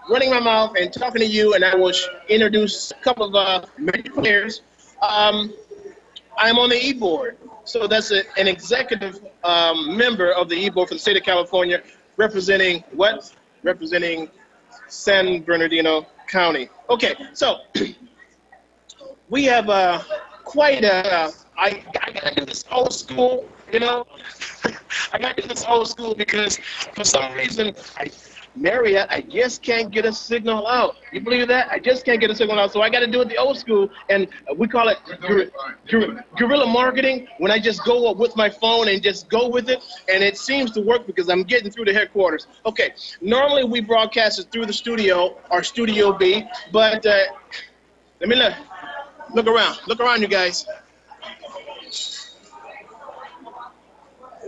running my mouth and talking to you, and I will introduce a couple of major players. I'm on the E-Board, so that's an executive member of the E-Board for the state of California, representing what? Representing San Bernardino County. Okay, so we have quite a, I gotta do this old school, you know. I gotta do this old school because for some reason, Marriott, I just can't get a signal out. You believe that? I just can't get a signal out, so I got to do it the old school, and we call it guerrilla marketing, when I just go up with my phone and just go with it, and it seems to work because I'm getting through the headquarters. Okay, normally we broadcast it through the studio, or Studio B, but let me look around, you guys.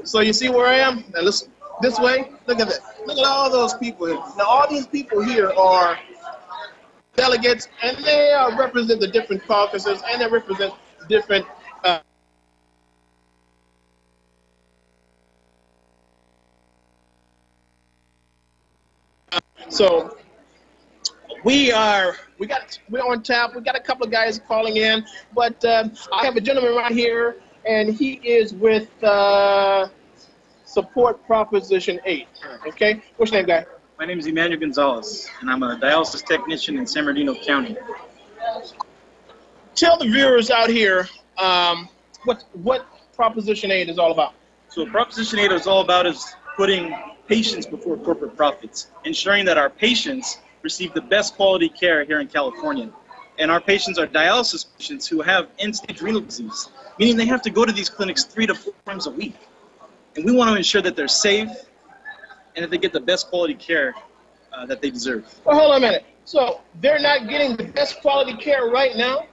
So you see where I am? Now listen, this way, look at that. Look at all those people here. Now, all these people here are delegates, and they represent the different caucuses, and they represent different so we're on tap. We got a couple of guys calling in, but I have a gentleman right here, and he is with Support Proposition 8. Okay, what's your name, guy? My name is Emmanuel Gonzalez, and I'm a dialysis technician in San Bernardino County. Tell the viewers out here what Proposition 8 is all about. So what Proposition 8 is all about is putting patients before corporate profits, ensuring that our patients receive the best quality care here in California. And our patients are dialysis patients who have end-stage renal disease, meaning they have to go to these clinics 3 to 4 times a week. And we want to ensure that they're safe and that they get the best quality care that they deserve. Well, hold on a minute. So they're not getting the best quality care right now?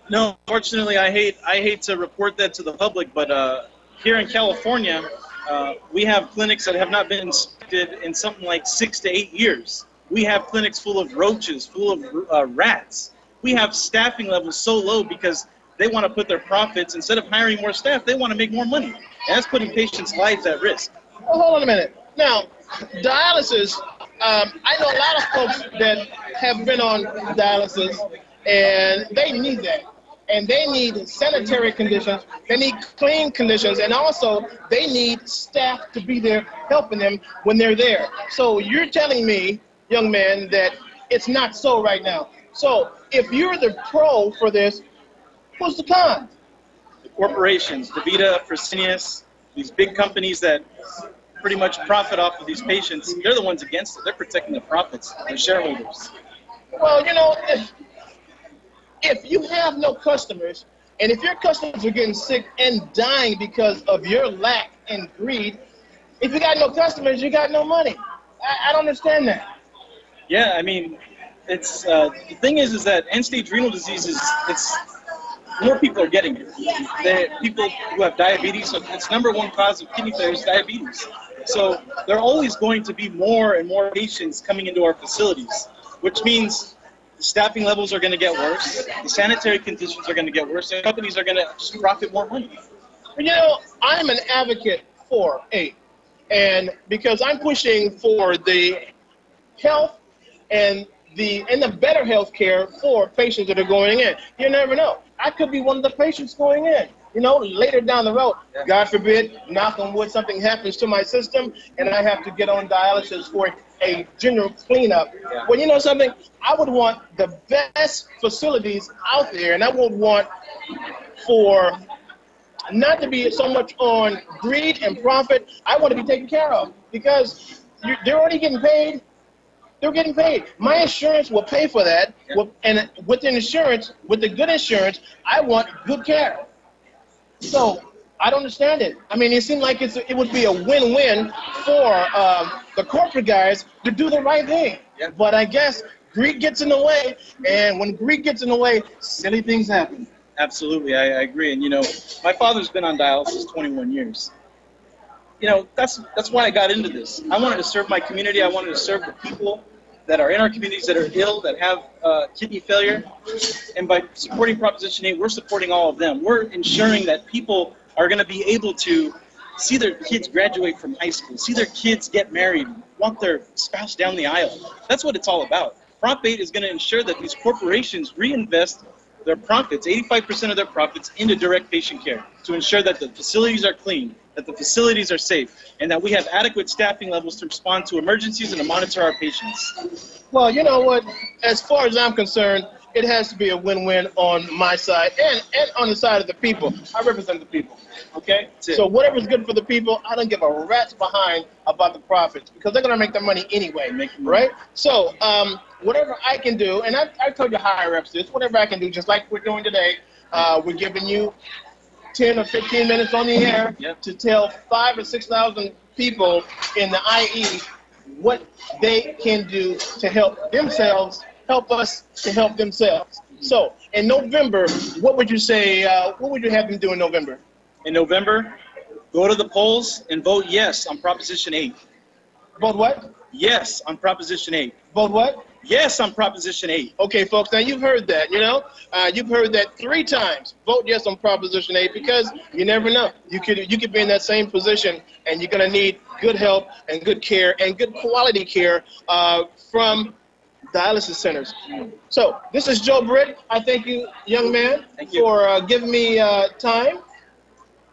No, unfortunately, I hate to report that to the public, but here in California, we have clinics that have not been inspected in something like 6 to 8 years. We have clinics full of roaches, full of rats. We have staffing levels so low because they want to put their profits, instead of hiring more staff, they want to make more money. And that's putting patients' lives at risk. Well, hold on a minute. Now, dialysis, I know a lot of folks that have been on dialysis, and they need that. And they need sanitary conditions, they need clean conditions, and also they need staff to be there helping them when they're there. So you're telling me, young man, that it's not so right now. So if you're the pro for this, what's the con? The corporations, DaVita, Fresenius, these big companies that pretty much profit off of these patients, they're the ones against it. They're protecting the profits, their shareholders. Well, you know, if you have no customers, and if your customers are getting sick and dying because of your lack and greed, if you got no customers, you got no money. I don't understand that. Yeah, I mean, it's the thing is that end-stage renal disease it's more people are getting it. People who have diabetes, so it's #1 cause of kidney failure is diabetes. So there are always going to be more and more patients coming into our facilities, which means the staffing levels are going to get worse, the sanitary conditions are going to get worse, and companies are going to profit more money. You know, I'm an advocate for 8, and because I'm pushing for the health and the better health care for patients that are going in. You never know. I could be one of the patients going in. You know, later down the road, God forbid, knock on wood, something happens to my system, and I have to get on dialysis for a general cleanup. Yeah. Well, you know something? I would want the best facilities out there, and I would want for not to be so much on greed and profit. I want to be taken care of because they're already getting paid. They're getting paid. My insurance will pay for that, and with the insurance, with the good insurance, I want good care. So I don't understand it. I mean, it seemed like it would be a win-win for the corporate guys to do the right thing. Yeah. But I guess greed gets in the way, and when greed gets in the way, silly things happen. Absolutely, I agree. And you know, my father's been on dialysis 21 years. You know, that's why I got into this. I wanted to serve my community. I wanted to serve the people that are in our communities that are ill, that have kidney failure. And by supporting Proposition 8, we're supporting all of them. We're ensuring that people are going to be able to see their kids graduate from high school, see their kids get married, walk their spouse down the aisle. That's what it's all about. Prop 8 is going to ensure that these corporations reinvest their profits, 85% of their profits, into direct patient care to ensure that the facilities are clean, that the facilities are safe, and that we have adequate staffing levels to respond to emergencies and to monitor our patients. Well, you know what? As far as I'm concerned, it has to be a win-win on my side and on the side of the people. I represent the people, okay? So whatever's good for the people, I don't give a rat's behind about the profits because they're going to make their money anyway, right? So whatever I can do, and I told you higher-ups this, whatever I can do, just like we're doing today, we're giving you 10 or 15 minutes on the air to tell 5,000 or 6,000 people in the IE what they can do to help themselves, help us to help themselves. So in November, what would you say, what would you have them do in November? In November, go to the polls and vote yes on Proposition 8. Vote what? Yes on Proposition 8. Vote what? Yes on Proposition 8. Okay, folks, now you've heard that, you know? You've heard that 3 times. Vote yes on Proposition 8 because you never know. You could be in that same position and you're going to need good help and good care and good quality care from dialysis centers. So this is Joe Britt. I thank you, young man, for giving me time.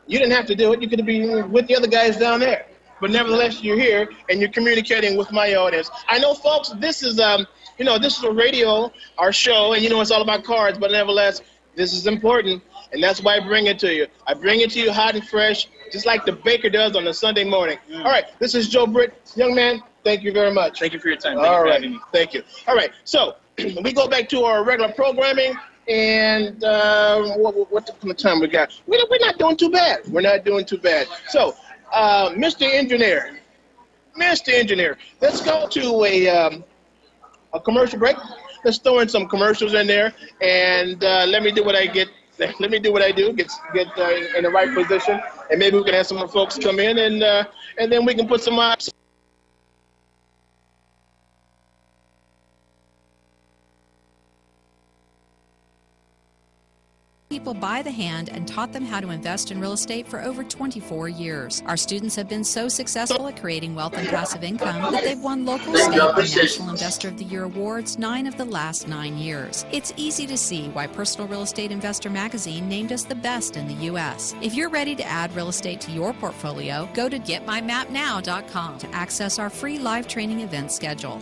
You didn't have to do it. You could have been with the other guys down there. But nevertheless, you're here and you're communicating with my audience. I know, folks, this is you know, this is a radio, our show, and you know it's all about cards, but nevertheless, this is important, and that's why I bring it to you. I bring it to you hot and fresh, just like the baker does on a Sunday morning. All right, this is Joe Britt. Young man, thank you very much. Thank you for your time. All right, thank you. All right, so we go back to our regular programming, and what time we got? We're not doing too bad. We're not doing too bad. So, Mr. Engineer, let's go to a commercial break. Let's throw in some commercials in there, and let me do what I do, get in the right position, and maybe we can have some more folks come in, and then we can put some people by the hand and taught them how to invest in real estate for over 24 years. Our students have been so successful at creating wealth and passive income that they've won local, state, and National Investor of the Year awards 9 of the last 9 years. It's easy to see why Personal Real Estate Investor magazine named us the best in the U.S. If you're ready to add real estate to your portfolio, go to getmymapnow.com to access our free live training event schedule.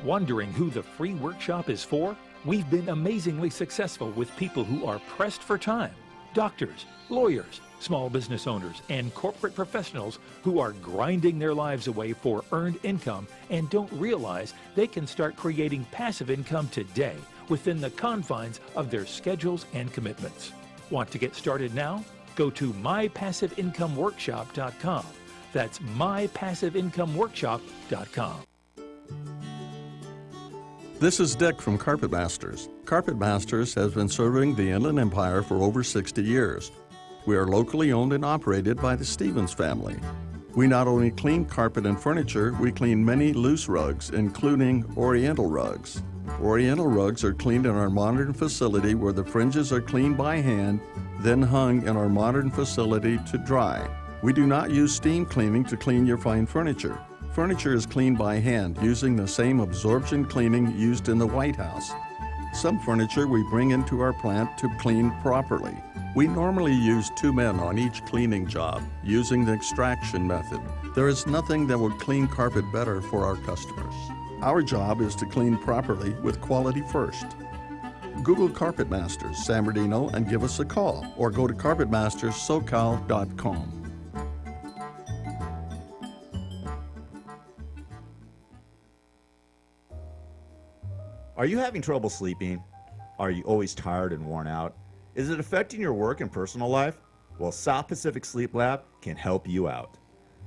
Wondering who the free workshop is for? We've been amazingly successful with people who are pressed for time. Doctors, lawyers, small business owners, and corporate professionals who are grinding their lives away for earned income and don't realize they can start creating passive income today within the confines of their schedules and commitments. Want to get started now? Go to mypassiveincomeworkshop.com. That's mypassiveincomeworkshop.com. This is Dick from Carpet Masters. Carpet Masters has been serving the Inland Empire for over 60 years. We are locally owned and operated by the Stevens family. We not only clean carpet and furniture, we clean many loose rugs, including Oriental rugs. Oriental rugs are cleaned in our modern facility where the fringes are cleaned by hand, then hung in our modern facility to dry. We do not use steam cleaning to clean your fine furniture. Furniture is cleaned by hand using the same absorption cleaning used in the White House. Some furniture we bring into our plant to clean properly. We normally use 2 men on each cleaning job using the extraction method. There is nothing that will clean carpet better for our customers. Our job is to clean properly with quality first. Google Carpet Masters San Bernardino and give us a call, or go to carpetmasterssocal.com. Are you having trouble sleeping? Are you always tired and worn out? Is it affecting your work and personal life? Well, South Pacific Sleep Lab can help you out.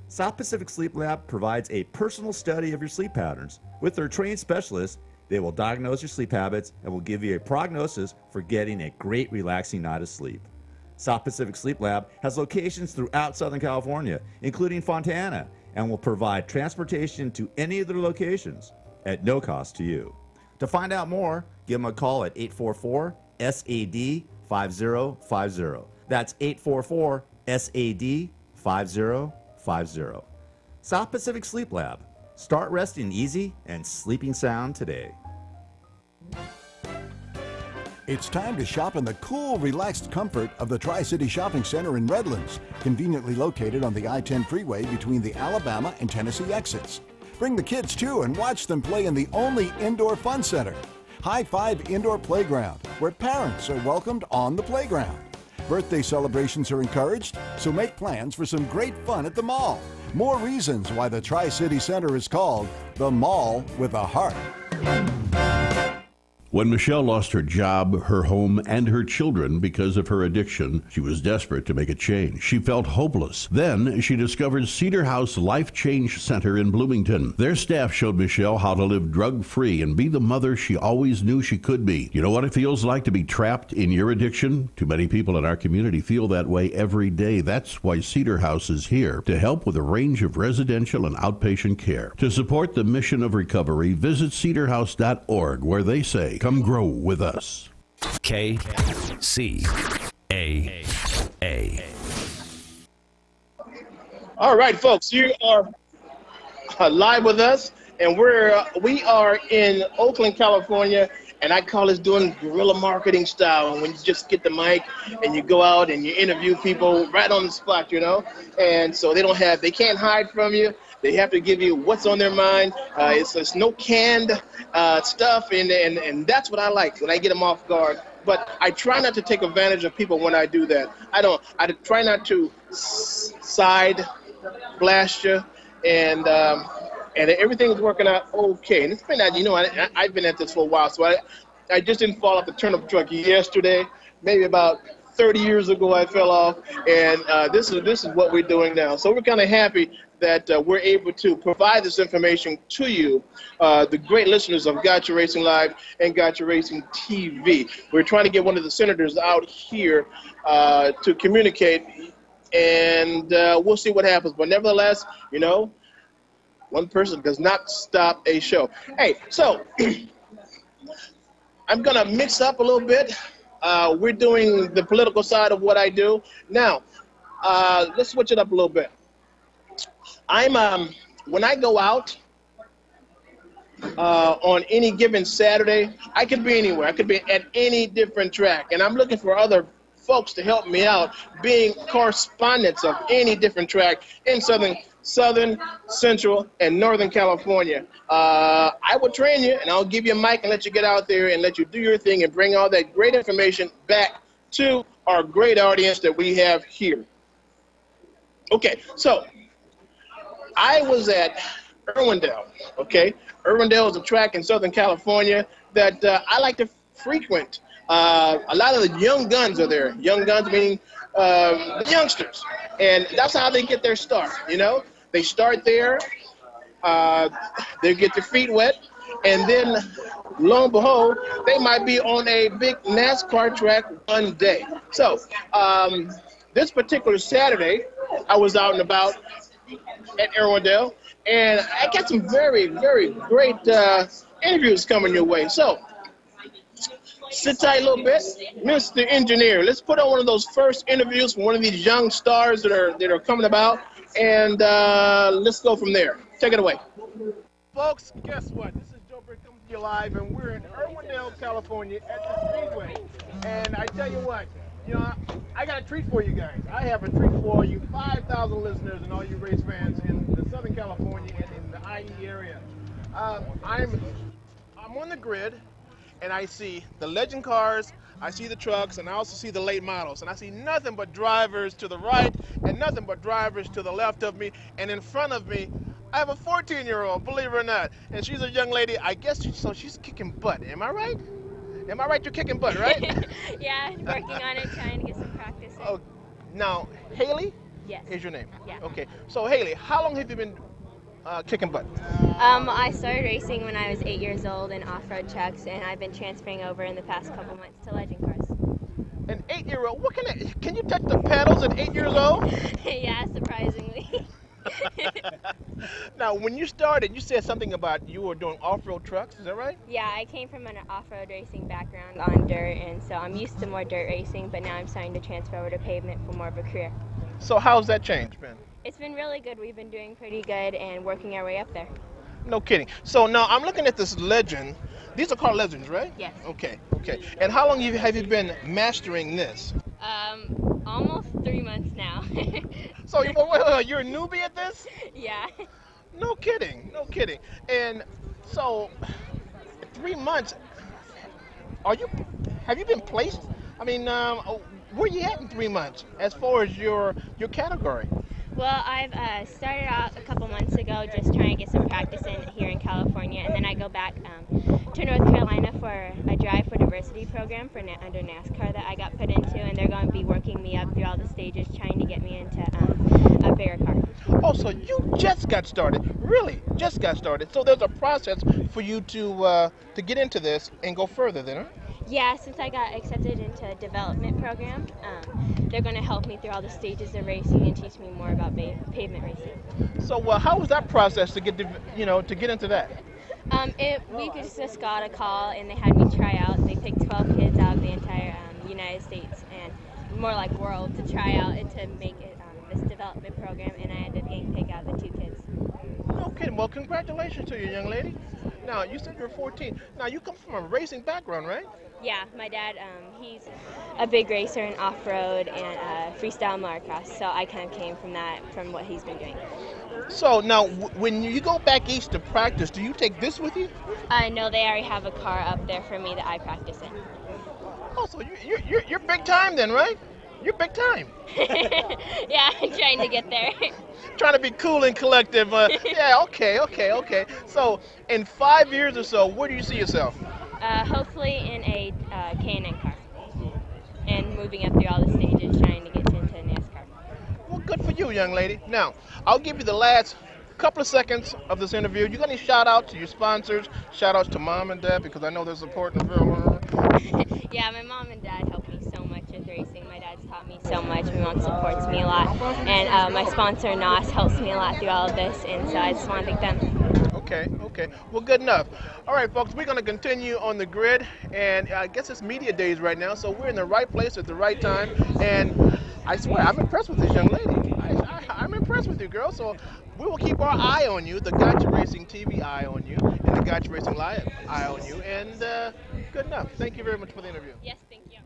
South Pacific Sleep Lab provides a personal study of your sleep patterns. With their trained specialists, they will diagnose your sleep habits and will give you a prognosis for getting a great relaxing night of sleep. South Pacific Sleep Lab has locations throughout Southern California, including Fontana, and will provide transportation to any of their locations at no cost to you. To find out more, give them a call at 844-SAD-5050. That's 844-SAD-5050. 5050. South Pacific Sleep Lab. Start resting easy and sleeping sound today. It's time to shop in the cool, relaxed comfort of the Tri-City Shopping Center in Redlands, conveniently located on the I-10 freeway between the Alabama and Tennessee exits. Bring the kids too and watch them play in the only indoor fun center, High Five Indoor Playground, where parents are welcomed on the playground. Birthday celebrations are encouraged, so make plans for some great fun at the mall. More reasons why the Tri-City Center is called the Mall with a Heart. When Michelle lost her job, her home, and her children because of her addiction, she was desperate to make a change. She felt hopeless. Then she discovered Cedar House Life Change Center in Bloomington. Their staff showed Michelle how to live drug-free and be the mother she always knew she could be. You know what it feels like to be trapped in your addiction? Too many people in our community feel that way every day. That's why Cedar House is here to help with a range of residential and outpatient care. To support the mission of recovery, visit cedarhouse.org, where they say, "Come grow with us." KCAA. All right, folks, you are live with us, and we are in Oakland, California, and I call this doing guerrilla marketing style. When you just get the mic and you go out and you interview people right on the spot, you know, and so they can't hide from you. They have to give you what's on their mind. It's no canned stuff, and that's what I like when I get them off guard. But I try not to take advantage of people when I do that. I try not to side blast you, and everything's working out okay. And it's been, I've been at this for a while, so I just didn't fall off the turnip truck yesterday. Maybe about 30 years ago I fell off, and this is what we're doing now. So we're kind of happy that we're able to provide this information to you, the great listeners of Gotcha Racing Live and Gotcha Racing TV. We're trying to get one of the senators out here to communicate, and we'll see what happens. But nevertheless, you know, one person does not stop a show. Hey, so I'm going to mix up a little bit. We're doing the political side of what I do. Now, let's switch it up a little bit. When I go out on any given Saturday, I could be anywhere. I could be at any different track, and I'm looking for other folks to help me out, being correspondents of any different track in Southern, Central, and Northern California. I will train you, and I'll give you a mic and let you get out there and let you do your thing and bring all that great information back to our great audience that we have here. Okay, so I was at Irwindale, okay? Irwindale is a track in Southern California that I like to frequent. A lot of the young guns are there. Young guns meaning the youngsters. And that's how they get their start, you know? They start there, they get their feet wet, and then lo and behold, they might be on a big NASCAR track one day. So this particular Saturday, I was out and about at Irwindale, and I got some very, very great interviews coming your way. So sit tight a little bit, Mr. Engineer. Let's put on one of those first interviews from one of these young stars that are coming about, and let's go from there. Take it away. Folks, guess what? This is Joe Brick coming to you live, and we're in Irwindale, California at the Speedway. And I tell you what, you know, I got a treat for you guys. I have a treat for you 5,000 listeners and all you race fans in the Southern California and in the IE area. I'm on the grid, and I see the legend cars, I see the trucks, and I also see the late models. And I see nothing but drivers to the right and nothing but drivers to the left of me. And in front of me, I have a 14-year-old, believe it or not. And she's a young lady, I guess, so she's kicking butt. Am I right? Am I right? You're kicking butt, right? Yeah, working on it, trying to get some practice in. Oh, now, Haley? Yes. Is your name? Yeah. Okay. So, Haley, how long have you been kicking butt? I started racing when I was 8 years old in off-road trucks, and I've been transferring over in the past couple months to legend cars. An 8-year-old? Can you touch the pedals at 8 years old? Yeah, surprisingly. Now, when you started, you said something about you were doing off-road trucks. Is that right? Yeah, I came from an off-road racing background on dirt, and so I'm used to more dirt racing, but now I'm starting to transfer over to pavement for more of a career. So how's that change been? It's been really good. We've been doing pretty good and working our way up there. No kidding. So now I'm looking at this Legend. These are called Legends, right? Yes. Okay. And how long have you been mastering this? Almost 3 months now. So you're a newbie at this? Yeah. No kidding. And so 3 months. Have you been placed? I mean, where you at in 3 months as far as your category? Well, I've started out a couple months ago just trying to get some practice in here in California, and then I go back to North Carolina for a Drive for Diversity program for under NASCAR that I got put into, and they're going to be working me up through all the stages, trying to get me into a bigger car. Oh, so you just got started? Really, just got started? So there's a process for you to get into this and go further, then, huh? Yeah, since I got accepted into a development program, they're going to help me through all the stages of racing and teach me more about pavement racing. So, how was that process to get into that? We just got a call and they had me try out. They picked 12 kids out of the entire United States and more like world to try out and to make it this development program, and I ended up getting picked out of the 2 kids. Okay, well, congratulations to you, young lady. Now, you said you're 14. Now, you come from a racing background, right? Yeah, my dad, he's a big racer in off-road and freestyle motocross, so I kind of came from what he's been doing. So now, when you go back east to practice, do you take this with you? No, they already have a car up there for me that I practice in. Oh, so you're big time then, right? You're big time. Yeah, I'm trying to get there. Trying to be cool and collective. Yeah, okay. So, in 5 years or so, where do you see yourself? Hopefully in a K&N car and moving up through all the stages, trying to get into NASCAR. Well, good for you, young lady. Now, I'll give you the last couple of seconds of this interview. You got any shout-outs to your sponsors? Shout-outs to mom and dad, because I know they're supporting the film. Yeah, my mom and dad helped me so much with racing. My dad's taught me so much. My mom supports me a lot. And my sponsor, NOS, helps me a lot through all of this, and so I just want to thank them. Okay. Well, good enough. All right, folks, we're going to continue on the grid, and I guess it's media days right now, so we're in the right place at the right time, and I swear, I'm impressed with this young lady. I'm impressed with you, girl, so we will keep our eye on you, the Gotcha Racing TV eye on you, and the Gotcha Racing Live eye on you, and good enough. Thank you very much for the interview. Yes, thank you.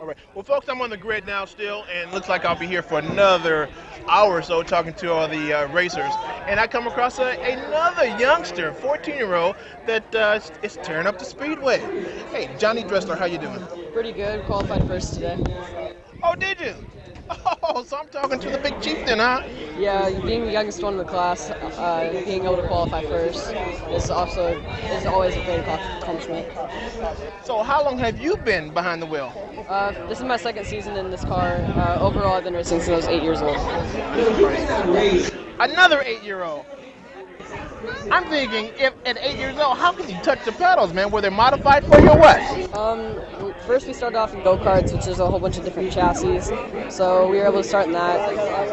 All right. Well, folks, I'm on the grid now still, and looks like I'll be here for another hour or so talking to all the racers. And I come across another youngster, 14-year-old, that is tearing up the speedway. Hey, Johnny Dressler, how you doing? Pretty good. Qualified first today. Oh, did you? Oh, so I'm talking to the big chief then, huh? Yeah, being the youngest one in the class, being able to qualify first is always a great accomplishment. So how long have you been behind the wheel? This is my second season in this car. Overall, I've been racing since I was 8 years old. Another 8-year-old. I'm thinking, if at 8 years old, how can you touch the pedals, man? Were they modified for you or what? First we started off in go-karts, which is a whole bunch of different chassis. So we were able to start in that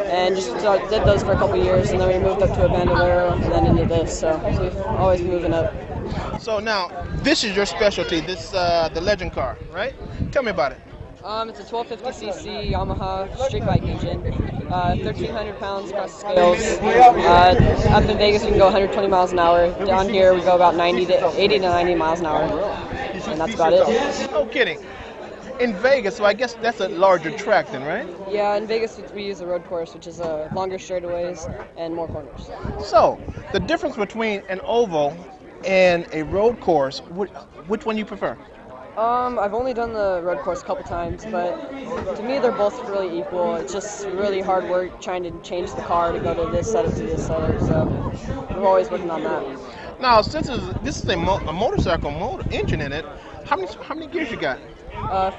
and just did those for a couple years, and then we moved up to a bandolero and then into this. So we've always moving up. So now, this is your specialty, this the Legend car, right? Tell me about it. It's a 1250cc Yamaha street bike engine, 1,300 pounds across the scales. Up in Vegas, we can go 120 miles an hour. Down here, we go about 80 to 90 miles an hour, and that's about it. No kidding. In Vegas, so I guess that's a larger track then, right? Yeah, in Vegas, we use a road course, which is longer straightaways and more corners. So, the difference between an oval and a road course, which one you prefer? I've only done the road course a couple times, but to me they're both really equal. It's just really hard work trying to change the car to go to this setup to this setup, so we're always working on that. Now, since this is a motorcycle engine in it, how many gears you got?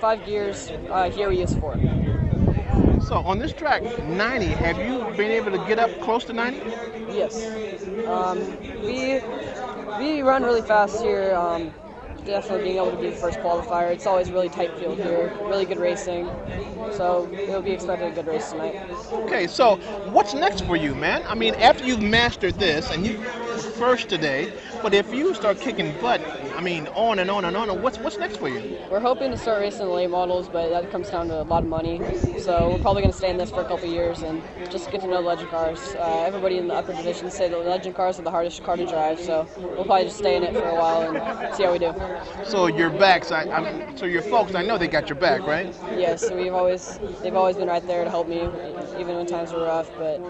5 gears. Here we use 4. So on this track, 90, have you been able to get up close to 90? Yes. We run really fast here. definitely being able to be the first qualifier. It's always a really tight field here, really good racing. So it'll be expected a good race tonight. Okay, so what's next for you, man? I mean, after you've mastered this and you first today, but if you start kicking butt, I mean, on and on and on, what's next for you? We're hoping to start racing the late models, but that comes down to a lot of money. So we're probably going to stay in this for a couple of years and just get to know legend cars. Everybody in the upper division say the legend cars are the hardest car to drive, so we'll probably just stay in it for a while and see how we do. So your backs, so your folks, I know they got your back, right? Yes, they've always been right there to help me, even when times were rough, but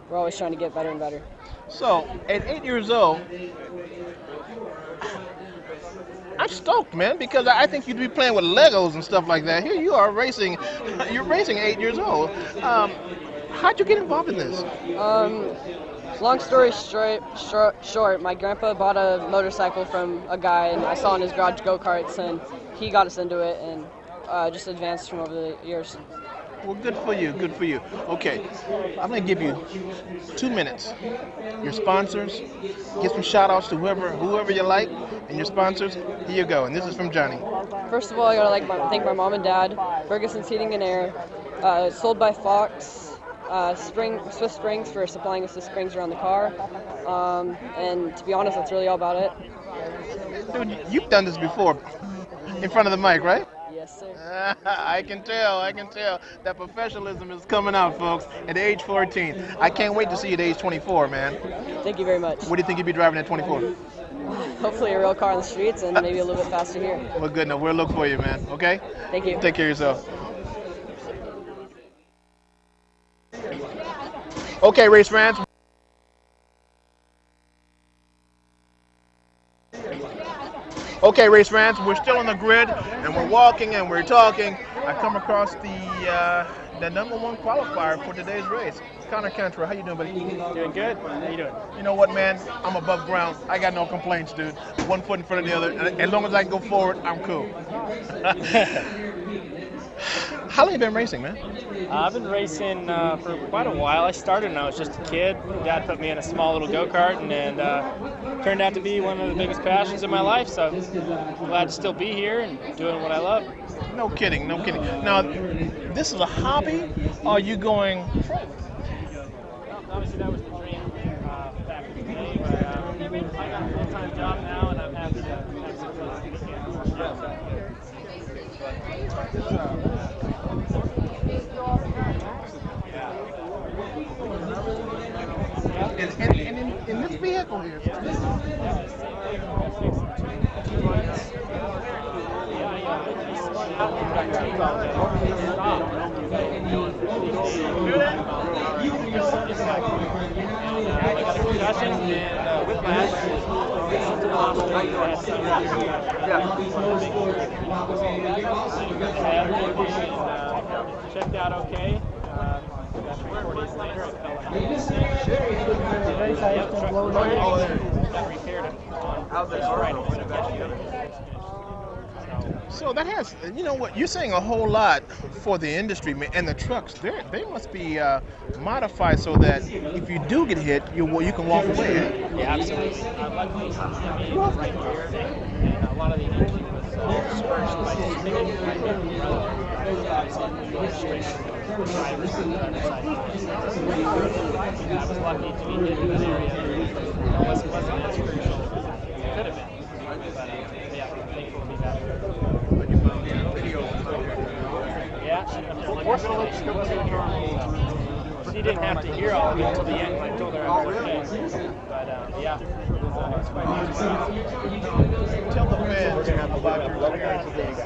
we're always trying to get better and better. So at 8 years old, I'm stoked, man, because I think you'd be playing with Legos and stuff like that. Here you are racing, you're racing at 8 years old. How'd you get involved in this? Long story short, my grandpa bought a motorcycle from a guy, and I saw in his garage go-karts, and he got us into it, and just advanced from over the years. Well, good for you, good for you. Okay, I'm going to give you 2 minutes. Your sponsors, give some shout-outs to whoever you like, and your sponsors. Here you go, and this is from Johnny. First of all, I got to thank my mom and dad, Ferguson's Heating and Air, sold by Fox, Swiss Springs for supplying us with springs around the car, and to be honest, that's really all about it. Dude, you've done this before, in front of the mic, right? Yes, sir. I can tell. That professionalism is coming out, folks, at age 14. I can't wait to see you at age 24, man. Thank you very much. What do you think you'll be driving at 24? Hopefully a real car on the streets and maybe a little bit faster here. Well, good. No, we'll look for you, man, okay? Thank you. Take care of yourself. Okay, race fans. Okay, race fans, we're still on the grid, and we're walking and we're talking. I come across the number one qualifier for today's race. Connor Cantrell, how you doing, buddy? Doing good. How you doing? You know what, man? I'm above ground. I got no complaints, dude. One foot in front of the other. And as long as I can go forward, I'm cool. How long have you been racing, man? I've been racing for quite a while. I started when I was just a kid. Dad put me in a small little go-kart, and turned out to be one of the biggest passions of my life. So I'm glad to still be here and doing what I love. No kidding, no kidding. Now, this is a hobby, or are you going pro? Obviously, that was the dream back in the day, but I got a full-time job now, and I'm happy to have some fun. And in this vehicle here. I got a concussion and whiplash. Checked out okay. Got 4 days later, I fell out. Got repaired on this right. So that has, you know what, you're saying a whole lot for the industry, man, and the trucks. They must be modified so that if you do get hit, you can walk away. Eh? Yeah, absolutely. Luckily, me was right here, and a lot of the energy was dispersed by just thinking right I was lucky to be hit in that area. It wasn't as crucial as it could have been. But yeah, thankful to be back. She didn't have to hear all of it until the end when I told her I was okay. But yeah, it was quite nice. Tell the fans about your experience.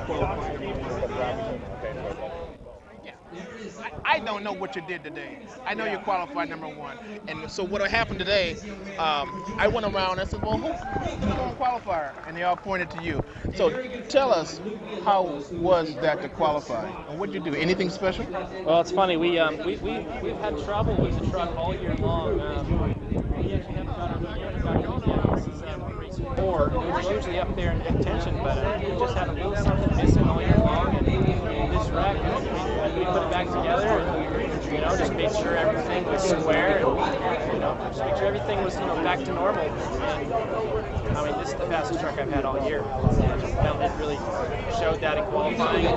I don't know what you did today. I know you qualified number one. And so what happened today, I went around and I said, well, who's the number one qualifier? And they all pointed to you. So tell us, how was that to qualify? And what did you do? Anything special? Well, it's funny. We've had trouble with the truck all year long. We actually haven't got our yet. This is race 4. We were usually up there in contention, but we just had a little something missing all year long. And this wreck, we put it back together and, just made sure everything was square and, just make sure everything was, back to normal. And, I mean, this past fastest truck I've had all year. It really showed that in qualifying, and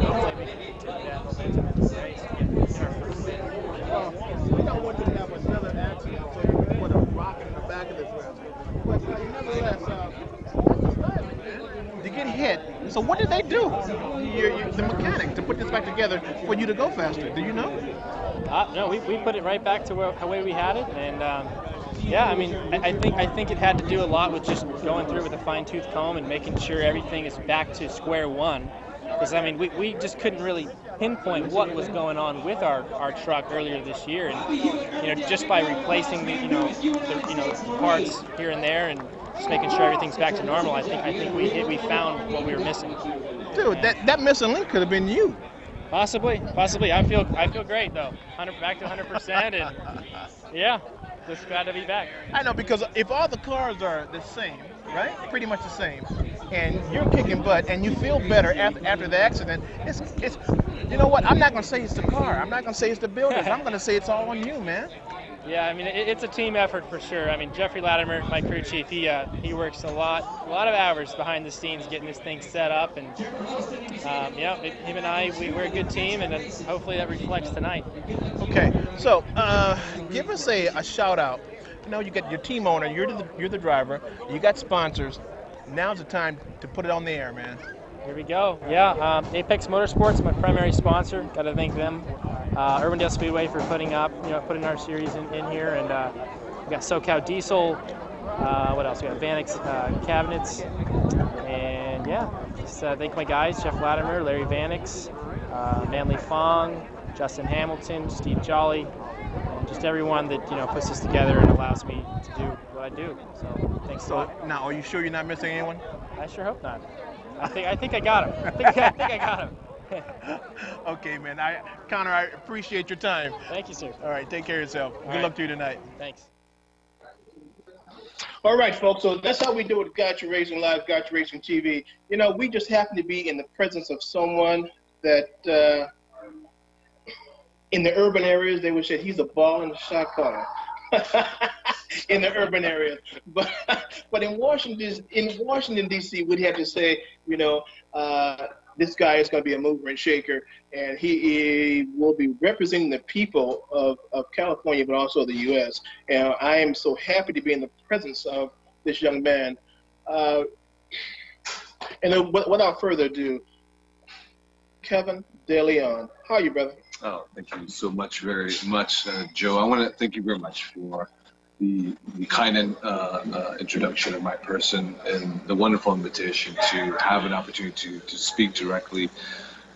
hopefully we can continue that momentum into the race and get our first win. Well, we don't want you to have another accident, so you put a rocket in the back of this rascal. But nevertheless, you get hit. So what did they do, the mechanic, to put this back together for you to go faster? Do you know? No, we put it right back to the way we had it, and yeah, I mean, I think it had to do a lot with just going through with a fine-tooth comb and making sure everything is back to square one. Because I mean, we just couldn't really pinpoint what was going on with our truck earlier this year, and just by replacing the parts here and there and just making sure everything's back to normal, I think we found what we were missing. Dude, that missing link could have been you. Possibly. I feel great though. Back to 100%, and yeah, just glad to be back. I know, because if all the cars are the same, right? Pretty much the same, and you're kicking butt and you feel better after the accident, it's you know what? I'm not gonna say it's the car. I'm not gonna say it's the builders. I'm gonna say it's all on you, man. Yeah, I mean, it's a team effort for sure. I mean, Jeffrey Latimer, my crew chief, he works a lot of hours behind the scenes getting this thing set up, and him and I, we're a good team, and hopefully that reflects tonight. Okay, so give us a shout out. You got your team owner, you're the driver, you got sponsors. Now's the time to put it on the air, man. Here we go. Yeah, Apex Motorsports, my primary sponsor. Got to thank them. Urbandale Speedway for putting our series in here, and we got SoCal Diesel. What else? We got Vanix Cabinets, and yeah, just thank my guys: Jeff Latimer, Larry Vanix, Manly Fong, Justin Hamilton, Steve Jolly, and just everyone that puts this together and allows me to do what I do. So thanks a lot. Now, are you sure you're not missing anyone? I sure hope not. I think I got him. I think I got him. Okay, man. Connor, I appreciate your time. Thank you, sir. All right, take care of yourself. Good luck to you tonight. Thanks. All right, folks. So that's how we do it. Gotcha Racing Live, Gotcha Racing TV. We just happen to be in the presence of someone that, in the urban areas, they would say he's a ball in the shot caller. In the urban areas, but in Washington D.C., we'd have to say, this guy is going to be a mover and shaker, and he will be representing the people of California, but also the U.S. And I am so happy to be in the presence of this young man. And then, without further ado, Kevin DeLeon. How are you, brother? Oh, thank you so much, very much, Joe. I want to thank you very much for the kind introduction of my person and the wonderful invitation to have an opportunity to speak directly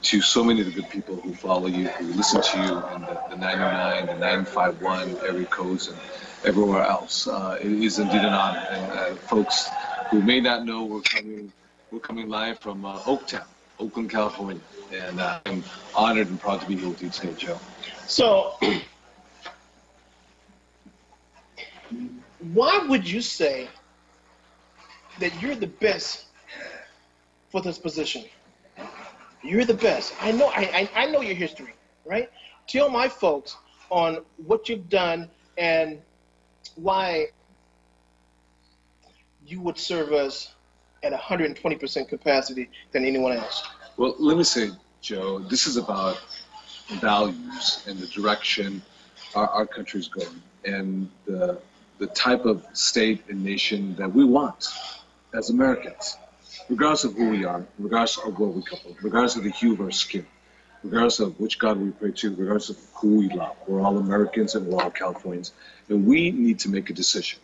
to so many of the good people who follow you, who listen to you in the 909, the 951 area codes, and everywhere else. It is indeed an honor. And folks who may not know, we're coming live from Oaktown, Oakland, California. And I'm honored and proud to be here with you today, Joe. So, why would you say that you're the best for this position? You're the best. I know your history, right? Tell my folks on what you've done and why you would serve us at 120% capacity than anyone else. Well, let me say, Joe, this is about values and the direction our country's going, and the type of state and nation that we want as Americans, regardless of who we are, regardless of where we come from, regardless of the hue of our skin, regardless of which God we pray to, regardless of who we love. We're all Americans and we're all Californians, and we need to make a decision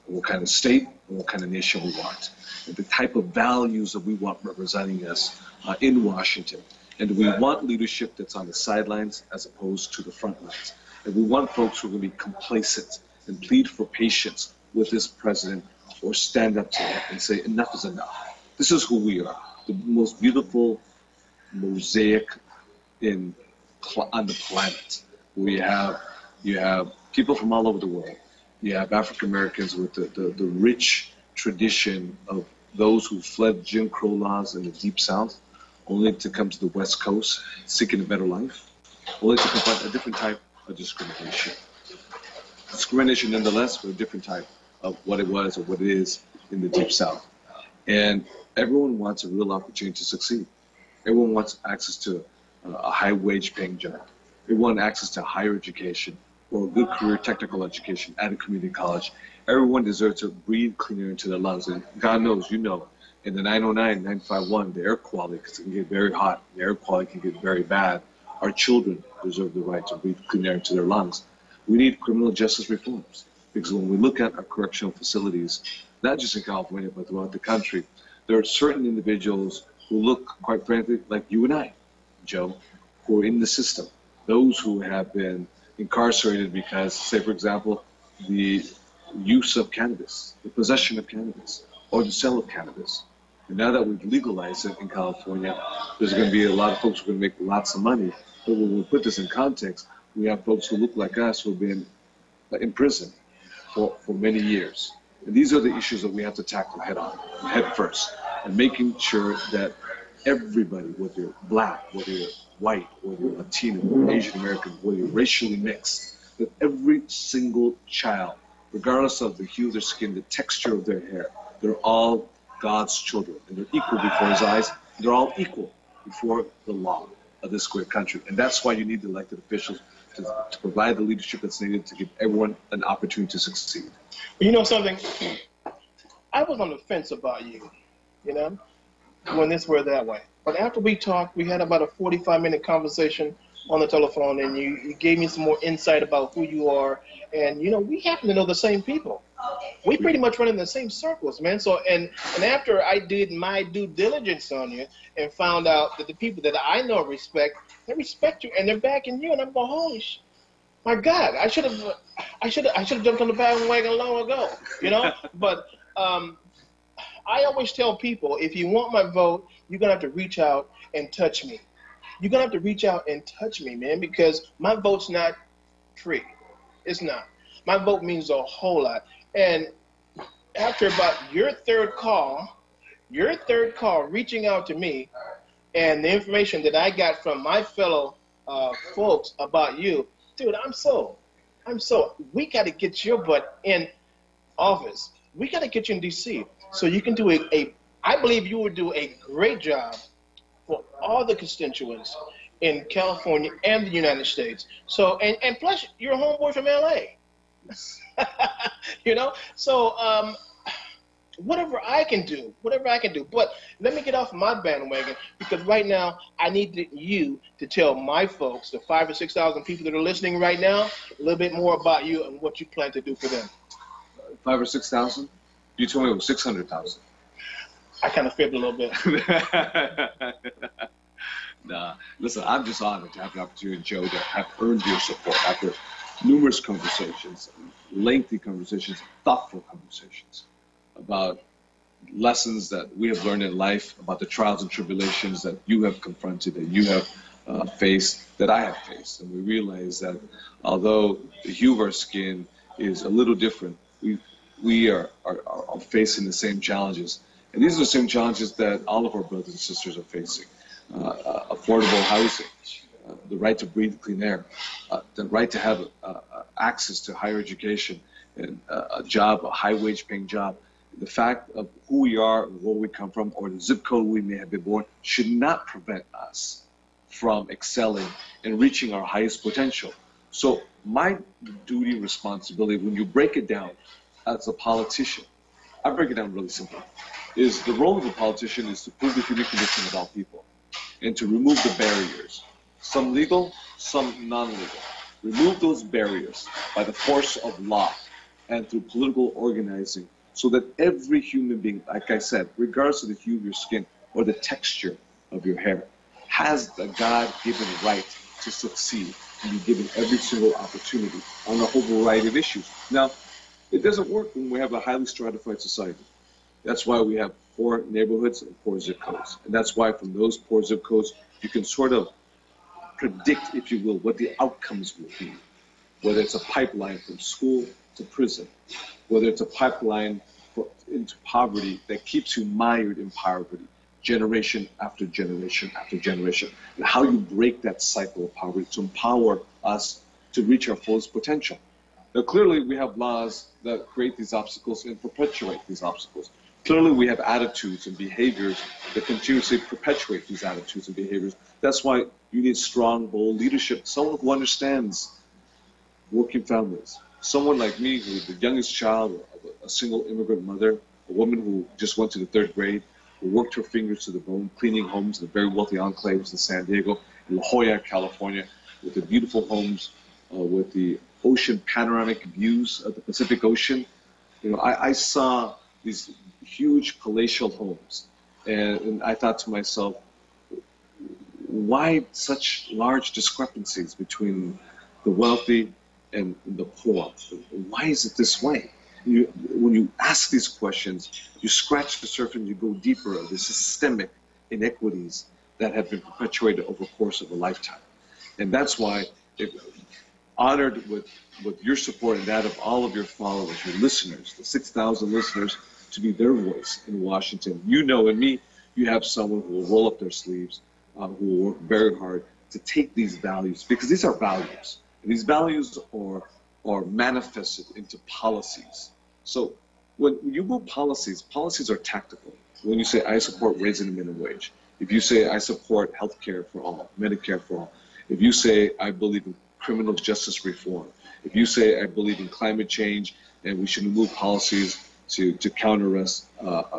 on what kind of state and what kind of nation we want, and the type of values that we want representing us in Washington. And we want leadership that's on the sidelines as opposed to the front lines. And we want folks who are going to be complacent and plead for patience with this president, or stand up to him and say enough is enough. This is who we are, the most beautiful mosaic on the planet. You have people from all over the world. You have African Americans with the rich tradition of those who fled Jim Crow laws in the Deep South, only to come to the West Coast seeking a better life, only to confront a different type of discrimination. Discrimination nonetheless, but a different type of what it was or what it is in the Deep South. And everyone wants a real opportunity to succeed. Everyone wants access to a high wage paying job. Everyone wants access to higher education or a good career technical education at a community college. Everyone deserves to breathe clean air into their lungs. And God knows, you know, in the 909, 951, the air quality can get very hot. The air quality can get very bad. Our children deserve the right to breathe clean air into their lungs. We need criminal justice reforms, because when we look at our correctional facilities, not just in California, but throughout the country, there are certain individuals who look, quite frankly, like you and I, Joe, who are in the system. Those who have been incarcerated because, say, for example, the use of cannabis, the possession of cannabis, or the sale of cannabis. And now that we've legalized it in California, there's going to be a lot of folks who are going to make lots of money. But when we put this in context, we have folks who look like us who have been in prison for many years. And these are the issues that we have to tackle head on, head first, and making sure that everybody, whether you're black, whether you're white, whether you're Latino, whether you're Asian American, whether you're racially mixed, that every single child, regardless of the hue of their skin, the texture of their hair, they're all God's children, and they're equal before His eyes. They're all equal before the law of this great country. And that's why you need the elected officials to provide the leadership that's needed to give everyone an opportunity to succeed. You know something? I was on the fence about you, you know, when this were that way. But after we talked, we had about a 45-minute conversation on the telephone, and you gave me some more insight about who you are. And, you know, we happen to know the same people. We pretty much run in the same circles, man. So, and after I did my due diligence on you and found out that the people that I know respect, they respect you and they're backing you, and I'm going, holy my God, I should have jumped on the bandwagon long ago, you know. But I always tell people, if you want my vote, you're gonna have to reach out and touch me. You're gonna have to reach out and touch me, man, because my vote's not free. It's not. My vote means a whole lot. And after about your third call reaching out to me, and the information that I got from my fellow folks about you, dude, we got to get your butt in office. We got to get you in D.C. so you can do I believe you would do a great job for all the constituents in California and the United States. So, and plus, you're a homeboy from L.A. You know, so whatever I can do. But let me get off my bandwagon, because right now I need you to tell my folks, the 5,000 or 6,000 people that are listening right now, a little bit more about you and what you plan to do for them. 5,000 or 6,000? You told me it was 600,000. I kind of fibbed a little bit. Nah, listen, I'm just honored to have the opportunity, Joe, to have earned your support after numerous conversations, lengthy conversations, thoughtful conversations about lessons that we have learned in life, about the trials and tribulations that you have confronted, that you have faced, that I have faced. And we realize that although the hue of our skin is a little different, we are facing the same challenges. And these are the same challenges that all of our brothers and sisters are facing. Affordable housing, the right to breathe clean air, the right to have access to higher education, and a job, a high wage paying job. The fact of who we are, where we come from, or the zip code we may have been born should not prevent us from excelling and reaching our highest potential. So my duty, responsibility, when you break it down as a politician, I break it down really simple, is the role of the politician is to prove the human condition of all people and to remove the barriers, some legal, some non-legal. Remove those barriers by the force of law and through political organizing, so that every human being, like I said, regardless of the hue of your skin or the texture of your hair, has the God-given right to succeed and be given every single opportunity on a whole variety of issues. Now, it doesn't work when we have a highly stratified society. That's why we have poor neighborhoods and poor zip codes. And that's why from those poor zip codes, you can sort of predict, if you will, what the outcomes will be. Whether it's a pipeline from school to prison, whether it's a pipeline into poverty that keeps you mired in poverty, generation after generation after generation, and how you break that cycle of poverty to empower us to reach our fullest potential. Now, clearly, we have laws that create these obstacles and perpetuate these obstacles. Clearly, we have attitudes and behaviors that continuously perpetuate these attitudes and behaviors. That's why you need strong, bold leadership, someone who understands working families. Someone like me, who's the youngest child of a single immigrant mother, a woman who just went to the 3rd grade, who worked her fingers to the bone, cleaning homes in the very wealthy enclaves in San Diego, in La Jolla, California, with the beautiful homes, with the ocean panoramic views of the Pacific Ocean. You know, I saw these huge palatial homes, and I thought to myself, why such large discrepancies between the wealthy and the poor? Why is it this way? When you ask these questions, you scratch the surface and you go deeper of the systemic inequities that have been perpetuated over the course of a lifetime. And that's why, honored with your support and that of all of your followers, your listeners, the 6,000 listeners, to be their voice in Washington. You know, in me, you have someone who will roll up their sleeves, who will work very hard to take these values, because these are values. And these values are manifested into policies. So when you move policies, policies are tactical. When you say, I support raising the minimum wage, if you say, I support health care for all, Medicare for all, if you say, I believe in criminal justice reform, if you say, I believe in climate change and we should remove policies to counter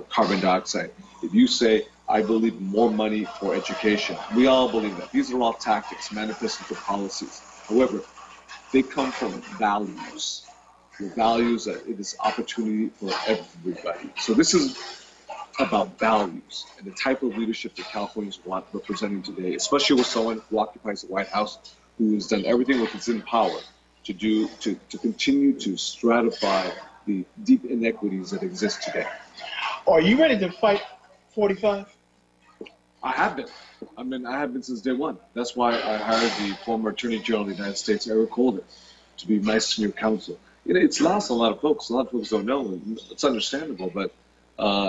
carbon dioxide, if you say, I believe more money for education, we all believe that. These are all tactics manifested into policies. However, they come from values. The values that it is opportunity for everybody. So this is about values and the type of leadership that Californians want representing today, especially with someone who occupies the White House, who has done everything within its power to continue to stratify the deep inequities that exist today. Are you ready to fight 45? I have been. I have been since day one. That's why I hired the former Attorney General of the United States, Eric Holder, to be my senior counsel. You know, it's lost on a lot of folks. A lot of folks don't know, and it's understandable, but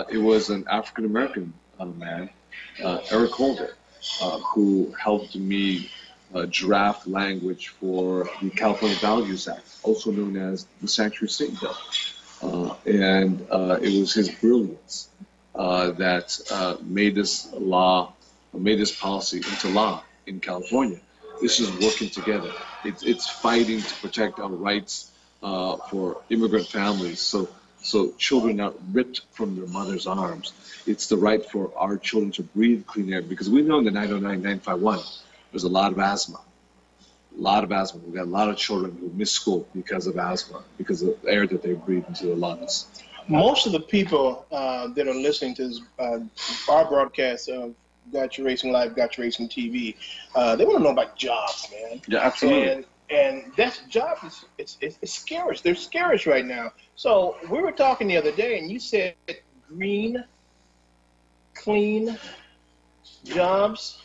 it was an African-American man, Eric Holder, who helped me draft language for the California Values Act, also known as the Sanctuary State Bill. And it was his brilliance that made this policy into law in California. This is working together. It's fighting to protect our rights for immigrant families, so children are not ripped from their mother's arms. It's the right for our children to breathe clean air, because we know in the 909-951 there's a lot of asthma. We've got a lot of children who miss school because of asthma, because of the air that they breathe into their lungs. Most of the people that are listening to this, our broadcast of Got Your Racing Live, Got Your Racing TV, they want to know about jobs, man. Yeah, absolutely. And that job it's scarce. They're scarce right now. So we were talking the other day, and you said green, clean jobs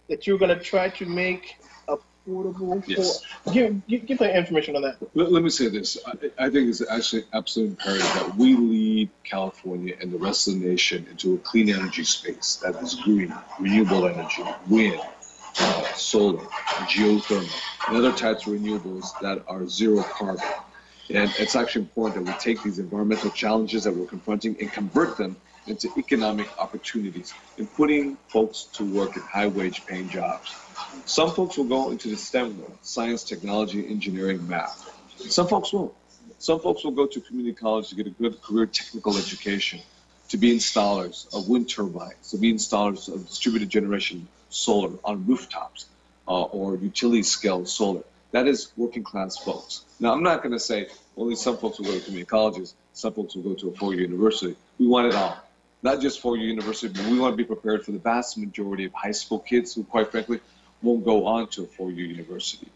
that you're going to try to make affordable. Yes. Give that information on that. Let me say this. I think it's actually absolutely imperative that we lead California and the rest of the nation into a clean energy space that is green, renewable energy, wind, solar, geothermal, and other types of renewables that are zero carbon. And it's actually important that we take these environmental challenges that we're confronting and convert them into economic opportunities and putting folks to work in high-wage paying jobs. Some folks will go into the STEM world, science, technology, engineering, math. Some folks won't. Some folks will go to community college to get a good career technical education, to be installers of wind turbines, to be installers of distributed generation solar on rooftops, or utility scale solar. That is working class folks. Now, I'm not going to say only some folks will go to community colleges, some folks will go to a four-year university. We want it all. Not just four-year university, but we want to be prepared for the vast majority of high school kids who, quite frankly, won't go on to a four-year university.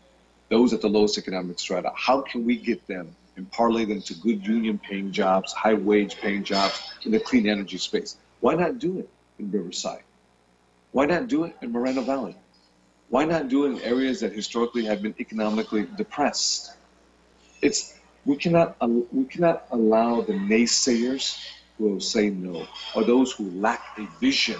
Those at the lowest economic strata, how can we get them and parlay them to good union-paying jobs, high-wage paying jobs in the clean energy space? Why not do it in Riverside? Why not do it in Moreno Valley? Why not do it in areas that historically have been economically depressed? We cannot allow the naysayers who will say no, or those who lack a vision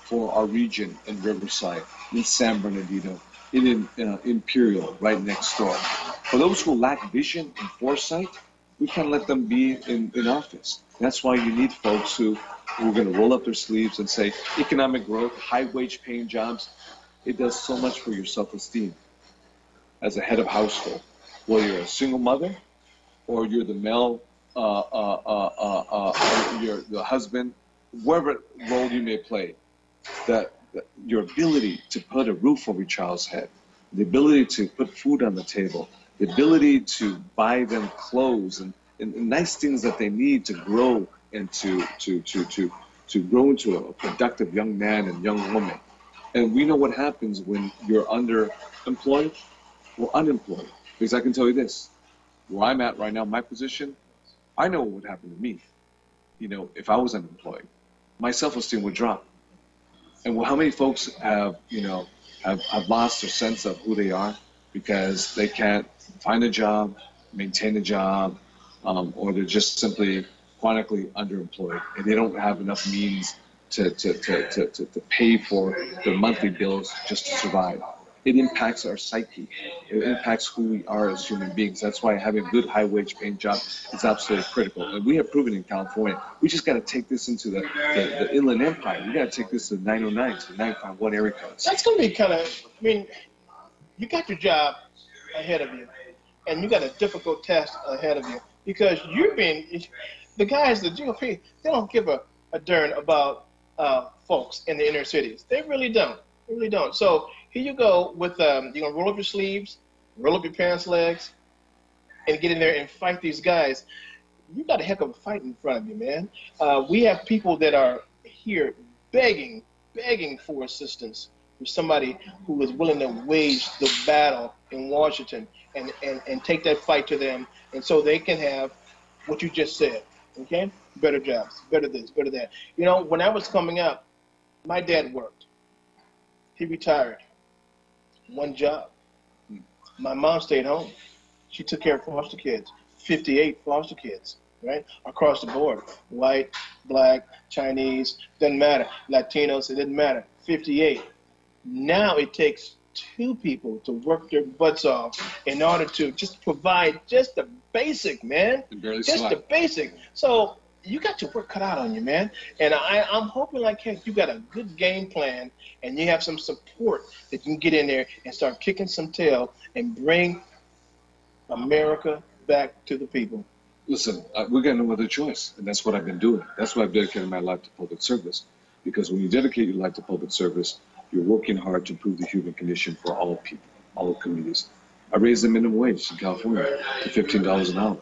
for our region in Riverside, in San Bernardino, in Imperial, right next door. For those who lack vision and foresight, we can't let them be in office. That's why you need folks who are going to roll up their sleeves and say, economic growth, high wage paying jobs, it does so much for your self-esteem as a head of household. Whether you're a single mother or you're the male, you're the husband, whatever role you may play, that your ability to put a roof over your child's head, the ability to put food on the table, the ability to buy them clothes and nice things that they need to grow and to grow into a productive young man and young woman. And we know what happens when you're underemployed or unemployed. Because I can tell you this, where I'm at right now, my position, I know what would happen to me. You know, if I was unemployed, my self-esteem would drop. And how many folks have, you know, have lost their sense of who they are because they can't find a job, maintain a job, or they're just simply chronically underemployed and they don't have enough means to pay for their monthly bills just to survive. It impacts our psyche. It impacts who we are as human beings. That's why having a good high wage paying job is absolutely critical. And we have proven in California, we just got to take this into the Inland Empire. We got to take this to 909, to 951 area codes. That's going to be kind of, I mean, you got your job ahead of you and you got a difficult task ahead of you because you're being, the guys, the GOP, they don't give a darn about folks in the inner cities. They really don't. They really don't. So here you go with, you're going to roll up your sleeves, roll up your pants legs, and get in there and fight these guys. You got a heck of a fight in front of you, man. We have people that are here begging for assistance for somebody who is willing to wage the battle in Washington and take that fight to them, and so they can have what you just said, okay? Better jobs, better this, better that. You know, when I was coming up, my dad worked. He retired. One job. My mom stayed home. She took care of foster kids, 58 foster kids, right? Across the board. White, black, Chinese, doesn't matter. Latinos, it didn't matter. 58. Now it takes two people to work their butts off in order to just provide just the basic, man. Just the basic. So you got your work cut out on you, man. And I'm hoping like heck you got a good game plan and you have some support that you can get in there and start kicking some tail and bring America back to the people. Listen, we got no other choice, and that's what I've been doing. That's why I've dedicated my life to public service. Because when you dedicate your life to public service, you're working hard to improve the human condition for all people, all communities. I raised the minimum wage in California to $15 an hour.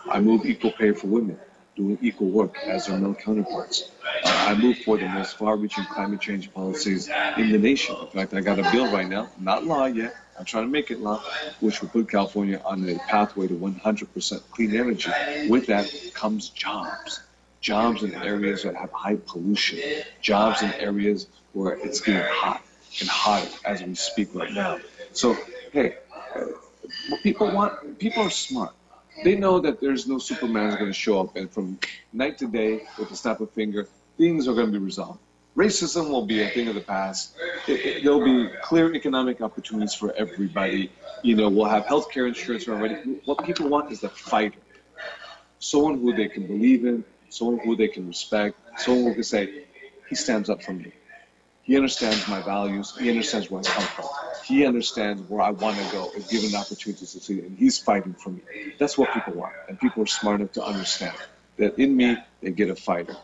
I moved equal pay for women, doing equal work as their male counterparts. I moved for the most far-reaching climate change policies in the nation. In fact, I got a bill right now, not law yet, I'm trying to make it law, which will put California on a pathway to 100% clean energy. With that comes jobs. Jobs in areas that have high pollution. Jobs in areas where it's getting hot and hotter as we speak right now. So, hey, what people want, people are smart. They know that there's no Superman who's going to show up and from night to day with a snap of finger, things are going to be resolved. Racism will be a thing of the past. There'll be clear economic opportunities for everybody. You know, we'll have health care insurance already. What people want is a fighter. Someone who they can believe in, someone who they can respect, someone who can say, he stands up for me. He understands my values. He understands where I come from. He understands where I want to go if given the opportunity to succeed, and he's fighting for me. That's what people want, and people are smart enough to understand that in me, they get a fighter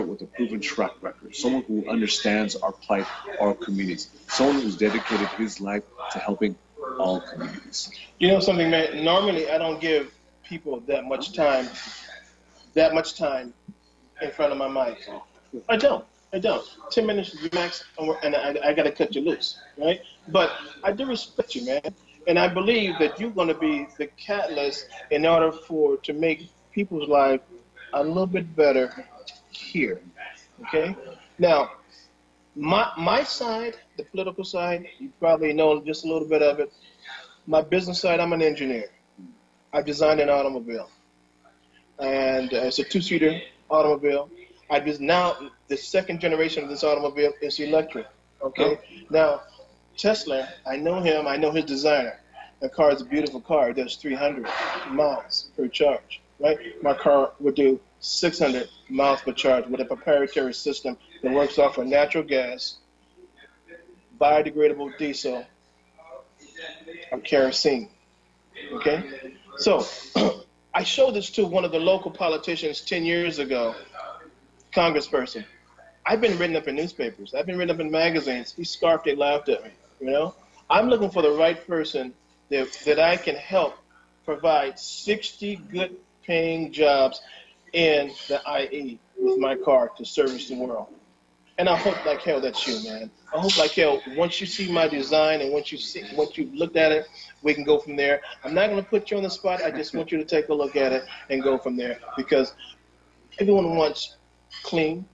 with a proven track record, someone who understands our plight, our communities, someone who's dedicated his life to helping all communities. You know something, man? Normally, I don't give people that much time in front of my mic. I don't. 10 minutes is max, and I got to cut you loose, right? But I do respect you, man. And I believe that you're going to be the catalyst in order to make people's life a little bit better here, okay? Now, my side, the political side, you probably know just a little bit of it. My business side, I'm an engineer. I designed an automobile, and it's a two-seater automobile. Now the second generation of this automobile is electric, okay? Now, Tesla, I know him, I know his designer. The car is a beautiful car. It does 300 miles per charge, right? My car would do 600 miles per charge with a proprietary system that works off of natural gas, biodegradable diesel, or kerosene. Okay? So, I showed this to one of the local politicians 10 years ago, congressperson. I've been written up in newspapers. I've been written up in magazines. He scarfed it, laughed at me. You know? I'm looking for the right person that I can help provide 60 good paying jobs in the IE with my car to service the world. And I hope like hell that's you, man. I hope like hell once you see my design and once you've looked at it, we can go from there. I'm not going to put you on the spot. I just want you to take a look at it and go from there, because everyone wants clean.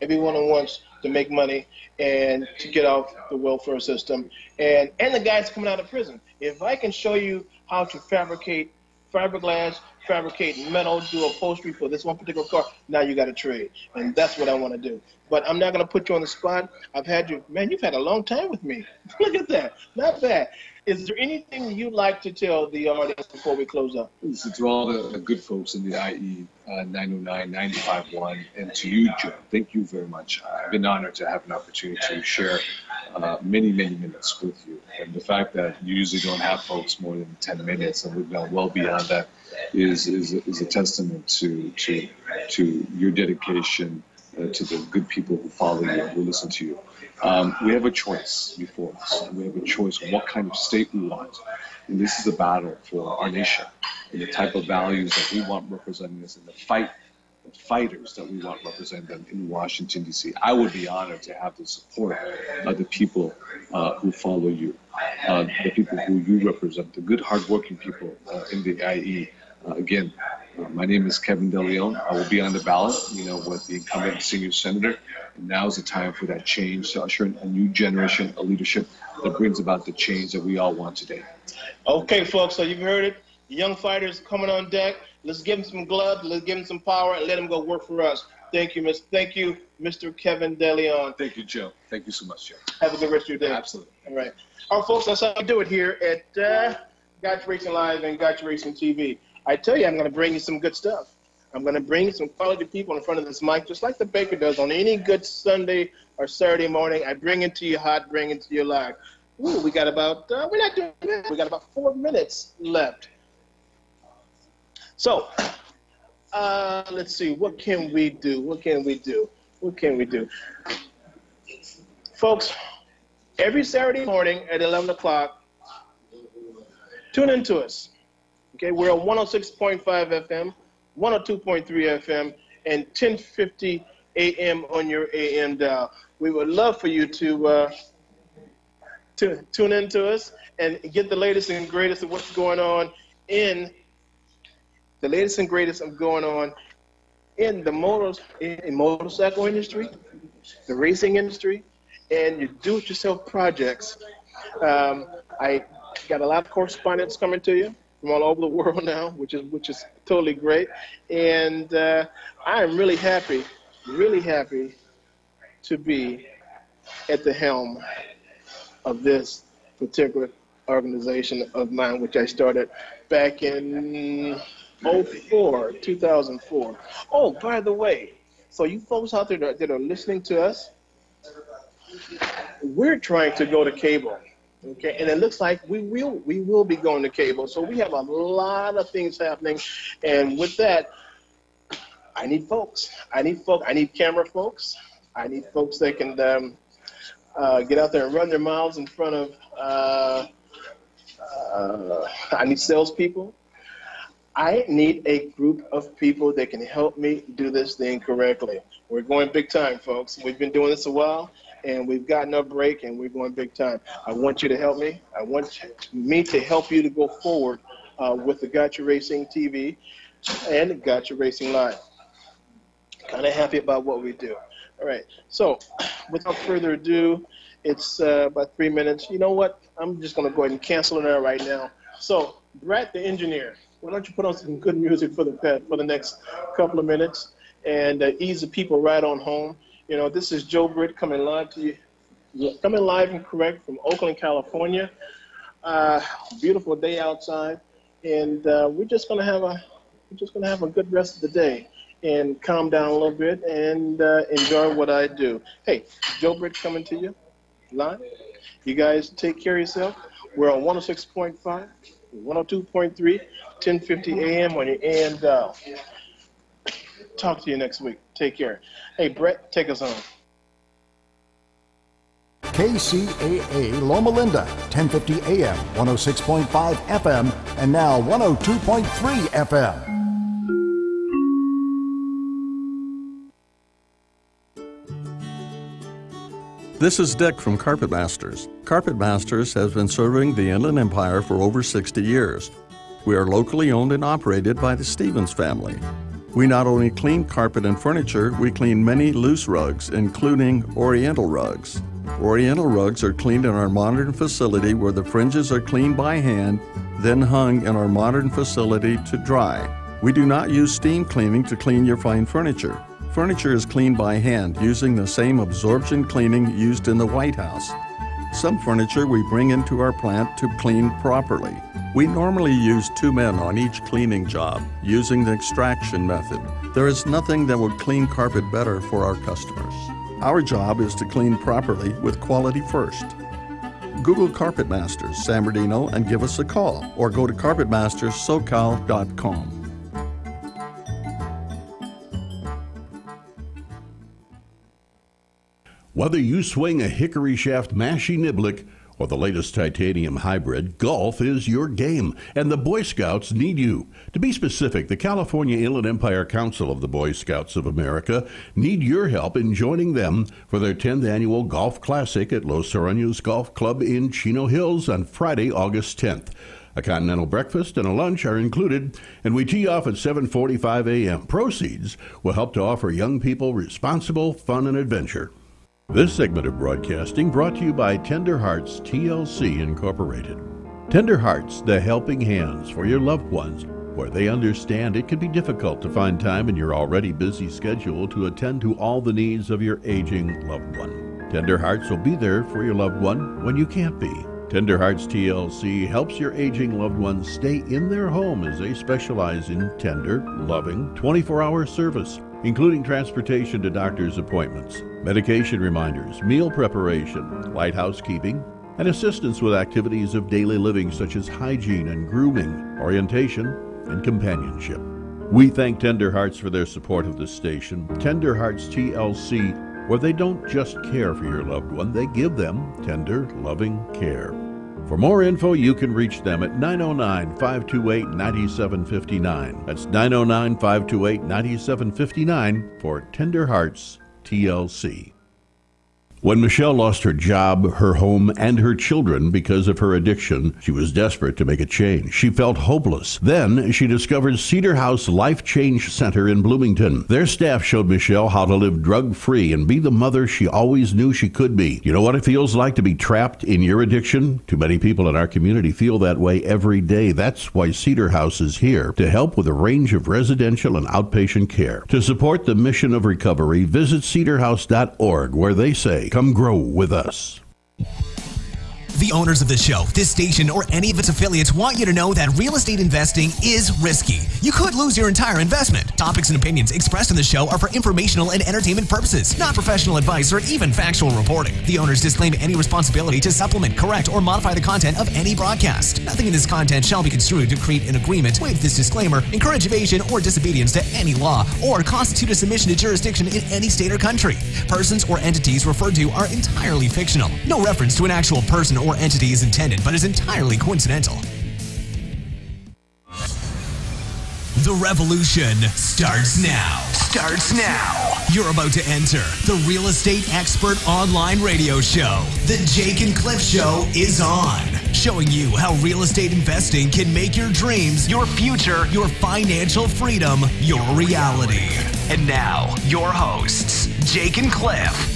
Everyone wants to make money and to get off the welfare system. And the guys coming out of prison. If I can show you how to fabricate fiberglass, fabricate metal, do upholstery for this one particular car, now you got a trade. And that's what I want to do. But I'm not going to put you on the spot. I've had you, man, you've had a long time with me. Look at that. Not bad. Is there anything you'd like to tell the audience before we close up? Listen, to all the good folks in the IE 909, 951, and to you, Joe, thank you very much. I've been honored to have an opportunity to share many, many minutes with you. And the fact that you usually don't have folks more than 10 minutes, and we've gone well beyond that, is a testament to your dedication to the good people who follow you and who listen to you. We have a choice before us. We have a choice of what kind of state we want. And this is a battle for our nation and the type of values that we want representing us in the fighters that we want representing them in Washington, D.C. I would be honored to have the support of the people who follow you, the people who you represent, the good, hardworking people in the IE. Again, my name is Kevin DeLeon. I will be on the ballot, with the incumbent senior senator. And now is the time for that change to usher in a new generation of leadership that brings about the change that we all want today. Okay, folks, so you've heard it. Young fighters coming on deck. Let's give them some gloves. Let's give them some power and let them go work for us. Thank you, Mr. Kevin DeLeon. Thank you, Joe. Thank you so much, Joe. Have a good rest of your day. Absolutely. All right. All right, folks, that's how we do it here at Gotcha Racing Live and Gotcha Racing TV. I tell you, I'm going to bring you some good stuff. I'm going to bring you some quality people in front of this mic, just like the baker does on any good Sunday or Saturday morning. I bring it to you hot, bring it to you live. Ooh, we got about, we're not doing bad. We got about 4 minutes left. So, let's see, what can we do? What can we do? What can we do? Folks, every Saturday morning at 11 o'clock, tune in to us. Okay, we're on 106.5 FM, 102.3 FM, and 1050 AM on your AM dial. We would love for you to tune in to us and get the latest and greatest of what's going on in the motorcycle industry, the racing industry, and your do-it-yourself projects. I got a lot of correspondence coming to you from all over the world now, which is totally great, and I am really happy to be at the helm of this particular organization of mine, which I started back in 2004. Oh, by the way, so you folks out there that are listening to us, we're trying to go to cable. Okay, and it looks like we will be going to cable. So we have a lot of things happening, and with that, I need folks. I need camera folks. I need folks that can get out there and run their mouths in front of. I need salespeople. I need a group of people that can help me do this thing correctly. We're going big time, folks. We've been doing this a while, and we've gotten a break, and we're going big time. I want you to help me. I want me to help you to go forward with the Gotcha Racing TV and Gotcha Racing Live. Kind of happy about what we do. All right. So without further ado, it's about 3 minutes. You know what? I'm just going to go ahead and cancel it out right now. So Brett, the engineer, why don't you put on some good music for the next couple of minutes and ease the people right on home. You know, this is Joe Britt coming live to you, coming live and correct from Oakland, California. Beautiful day outside, and we're just gonna have a good rest of the day. and calm down a little bit and enjoy what I do. Hey, Joe Britt coming to you live. You guys take care of yourself. We're on 106.5, 102.3, 1050 AM on your AM dial. Talk to you next week. Take care. Hey, Brett, take us on. KCAA Loma Linda, 1050 AM, 106.5 FM, and now 102.3 FM. This is Dick from Carpet Masters. Carpet Masters has been serving the Inland Empire for over 60 years. We are locally owned and operated by the Stevens family. We not only clean carpet and furniture, we clean many loose rugs, including Oriental rugs. Oriental rugs are cleaned in our modern facility where the fringes are cleaned by hand, then hung in our modern facility to dry. We do not use steam cleaning to clean your fine furniture. Furniture is cleaned by hand using the same absorption cleaning used in the White House. Some furniture we bring into our plant to clean properly. We normally use 2 men on each cleaning job using the extraction method. There is nothing that would clean carpet better for our customers. Our job is to clean properly with quality first. Google Carpet Masters San Bernardino and give us a call, or go to carpetmasterssocal.com. Whether you swing a hickory shaft Massey Niblick or the latest titanium hybrid, golf is your game, and the Boy Scouts need you. To be specific, the California Inland Empire Council of the Boy Scouts of America need your help in joining them for their 10th annual Golf Classic at Los Sureños Golf Club in Chino Hills on Friday, August 10th. A continental breakfast and a lunch are included, and we tee off at 7:45 a.m. Proceeds will help to offer young people responsible fun and adventure. This segment of broadcasting brought to you by Tender Hearts TLC Incorporated. Tender Hearts, the helping hands for your loved ones, where they understand it can be difficult to find time in your already busy schedule to attend to all the needs of your aging loved one. Tender Hearts will be there for your loved one when you can't be. Tender Hearts TLC helps your aging loved ones stay in their home as they specialize in tender, loving, 24-hour service, including transportation to doctor's appointments, medication reminders, meal preparation, light housekeeping, and assistance with activities of daily living such as hygiene and grooming, orientation, and companionship. We thank Tender Hearts for their support of this station. Tender Hearts TLC, where they don't just care for your loved one, they give them tender, loving care. For more info, you can reach them at 909-528-9759. That's 909-528-9759 for Tender Hearts TLC. When Michelle lost her job, her home, and her children because of her addiction, she was desperate to make a change. She felt hopeless. Then she discovered Cedar House Life Change Center in Bloomington. Their staff showed Michelle how to live drug-free and be the mother she always knew she could be. You know what it feels like to be trapped in your addiction? Too many people in our community feel that way every day. That's why Cedar House is here to help with a range of residential and outpatient care. To support the mission of recovery, visit cedarhouse.org, where they say, "Come grow with us." The owners of the show, this station, or any of its affiliates want you to know that real estate investing is risky. You could lose your entire investment. Topics and opinions expressed in the show are for informational and entertainment purposes, not professional advice or even factual reporting. The owners disclaim any responsibility to supplement, correct, or modify the content of any broadcast. Nothing in this content shall be construed to create an agreement, waive this disclaimer, encourage evasion or disobedience to any law, or constitute a submission to jurisdiction in any state or country. Persons or entities referred to are entirely fictional. No reference to an actual person or entity is intended, but is entirely coincidental. The revolution starts now. You're about to enter the Real Estate Expert Online Radio Show. The Jake and Cliff Show is on, showing you how real estate investing can make your dreams, your future, your financial freedom, your reality. And now, your hosts, Jake and Cliff.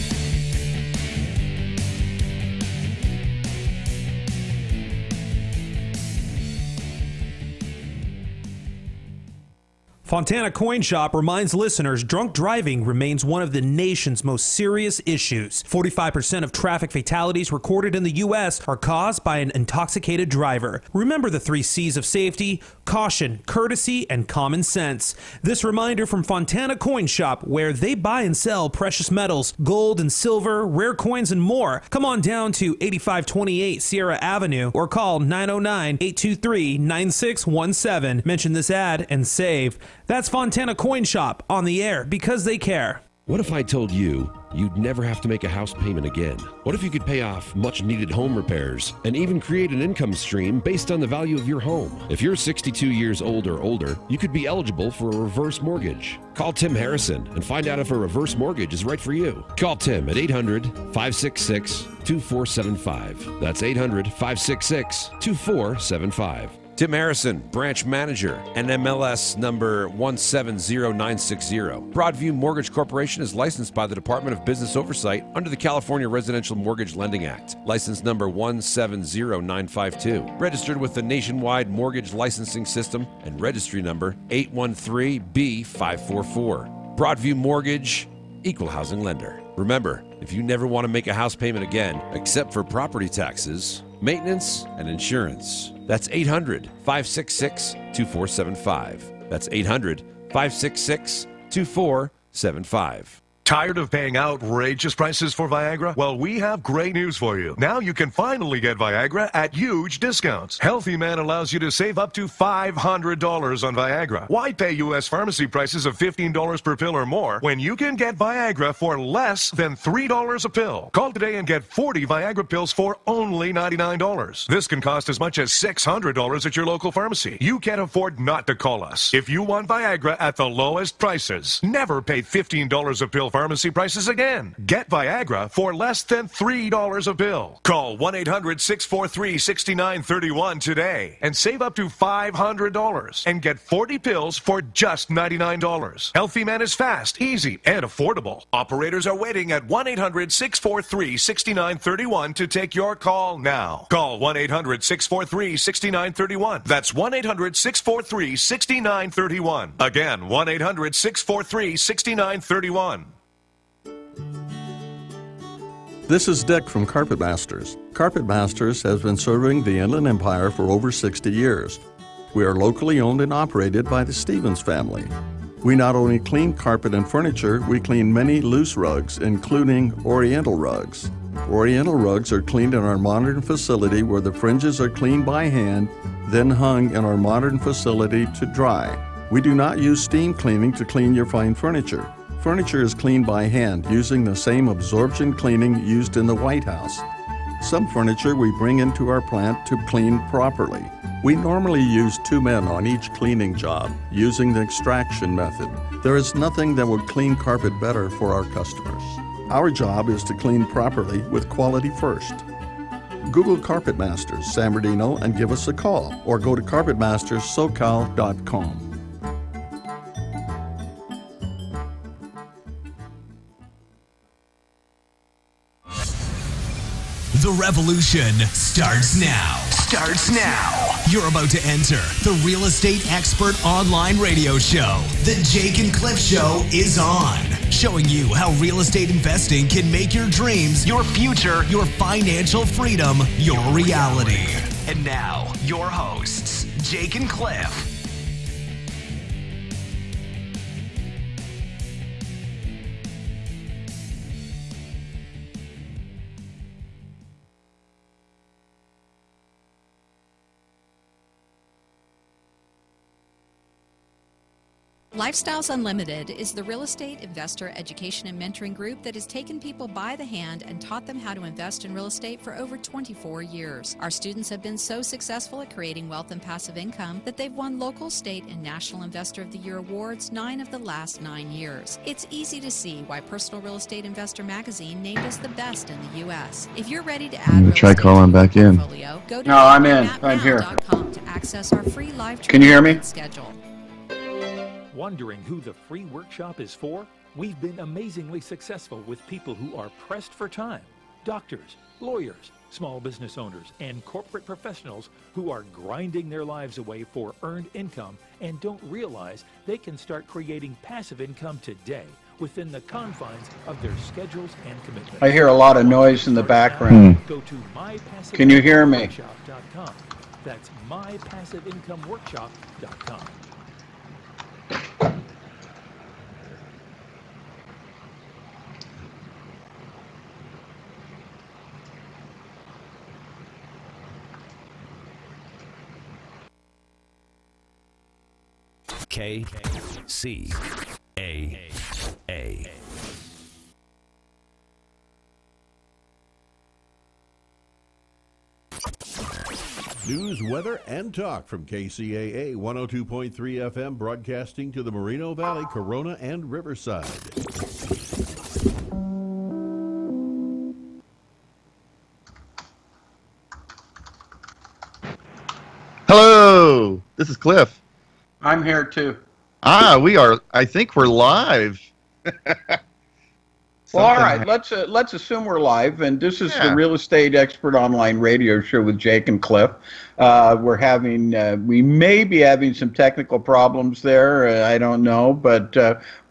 Fontana Coin Shop reminds listeners drunk driving remains one of the nation's most serious issues. 45% of traffic fatalities recorded in the U.S. are caused by an intoxicated driver. Remember the 3 C's of safety: caution, courtesy, and common sense. This reminder from Fontana Coin Shop, where they buy and sell precious metals, gold and silver, rare coins, and more. Come on down to 8528 Sierra Avenue or call 909-823-9617. Mention this ad and save. That's Fontana Coin Shop, on the air because they care. What if I told you you'd never have to make a house payment again? What if you could pay off much-needed home repairs and even create an income stream based on the value of your home? If you're 62 years old or older, you could be eligible for a reverse mortgage. Call Tim Harrison and find out if a reverse mortgage is right for you. Call Tim at 800-566-2475. That's 800-566-2475. Tim Harrison, branch manager, NMLS number 170960. Broadview Mortgage Corporation is licensed by the Department of Business Oversight under the California Residential Mortgage Lending Act. License number 170952. Registered with the Nationwide Mortgage Licensing System and registry number 813B544. Broadview Mortgage, equal housing lender. Remember, if you never want to make a house payment again, except for property taxes, maintenance, and insurance, that's 800-566-2475. That's 800-566-2475. Tired of paying outrageous prices for Viagra? Well, we have great news for you. Now you can finally get Viagra at huge discounts. Healthy Man allows you to save up to $500 on Viagra. Why pay U.S. pharmacy prices of $15 per pill or more when you can get Viagra for less than $3 a pill? Call today and get 40 Viagra pills for only $99. This can cost as much as $600 at your local pharmacy. You can't afford not to call us. If you want Viagra at the lowest prices, never pay $15 a pill pharmacy prices again. Get Viagra for less than $3 a pill. Call 1-800-643-6931 today and save up to $500 and get 40 pills for just $99. Healthy Man is fast, easy, and affordable. Operators are waiting at 1-800-643-6931 to take your call now. Call 1-800-643-6931. That's 1-800-643-6931. Again, 1-800-643-6931. This is Dick from Carpet Masters. Carpet Masters has been serving the Inland Empire for over 60 years. We are locally owned and operated by the Stevens family. We not only clean carpet and furniture, we clean many loose rugs, including Oriental rugs. Oriental rugs are cleaned in our modern facility where the fringes are cleaned by hand, then hung in our modern facility to dry. We do not use steam cleaning to clean your fine furniture. Furniture is cleaned by hand using the same absorption cleaning used in the White House. Some furniture we bring into our plant to clean properly. We normally use 2 men on each cleaning job using the extraction method. There is nothing that will clean carpet better for our customers. Our job is to clean properly with quality first. Google Carpet Masters San Bernardino and give us a call, or go to carpetmasterssocal.com. The revolution starts now. You're about to enter the Real Estate Expert Online Radio Show. The Jake and Cliff Show is on. Showing you how real estate investing can make your dreams, your future, your financial freedom, your reality. And now, your hosts, Jake and Cliff. Lifestyles Unlimited is the real estate investor education and mentoring group that has taken people by the hand and taught them how to invest in real estate for over 24 years. Our students have been so successful at creating wealth and passive income that they've won local, state, and national Investor of the Year awards 9 of the last 9 years. It's easy to see why Personal Real Estate Investor magazine named us the best in the U.S. If you're ready to add I'm going to try calling back in. go to No, I'm in. I'm here. to access our free live Can you hear me? schedule. Wondering who the free workshop is for? We've been amazingly successful with people who are pressed for time. Doctors, lawyers, small business owners, and corporate professionals who are grinding their lives away for earned income and don't realize they can start creating passive income today within the confines of their schedules and commitments. I hear a lot of noise in the background. Go to mypassiveincomeworkshop.com. Can you hear me? That's mypassiveincomeworkshop.com. KCAA. News, weather, and talk from KCAA 102.3 FM, broadcasting to the Moreno Valley, Corona, and Riverside. Hello, this is Cliff. I'm here too. We are. I think we're live. Well, all right. Let's assume we're live, and this is the Real Estate Expert Online Radio Show with Jake and Cliff. We may be having some technical problems there. I don't know, but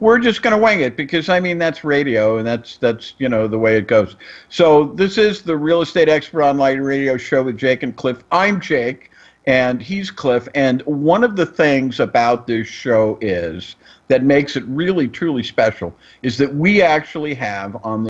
we're just going to wing it because I mean that's radio, and that's the way it goes. So this is the Real Estate Expert Online Radio Show with Jake and Cliff. I'm Jake, and he's Cliff. And one of the things about this show is that makes it really truly special is that we actually have on the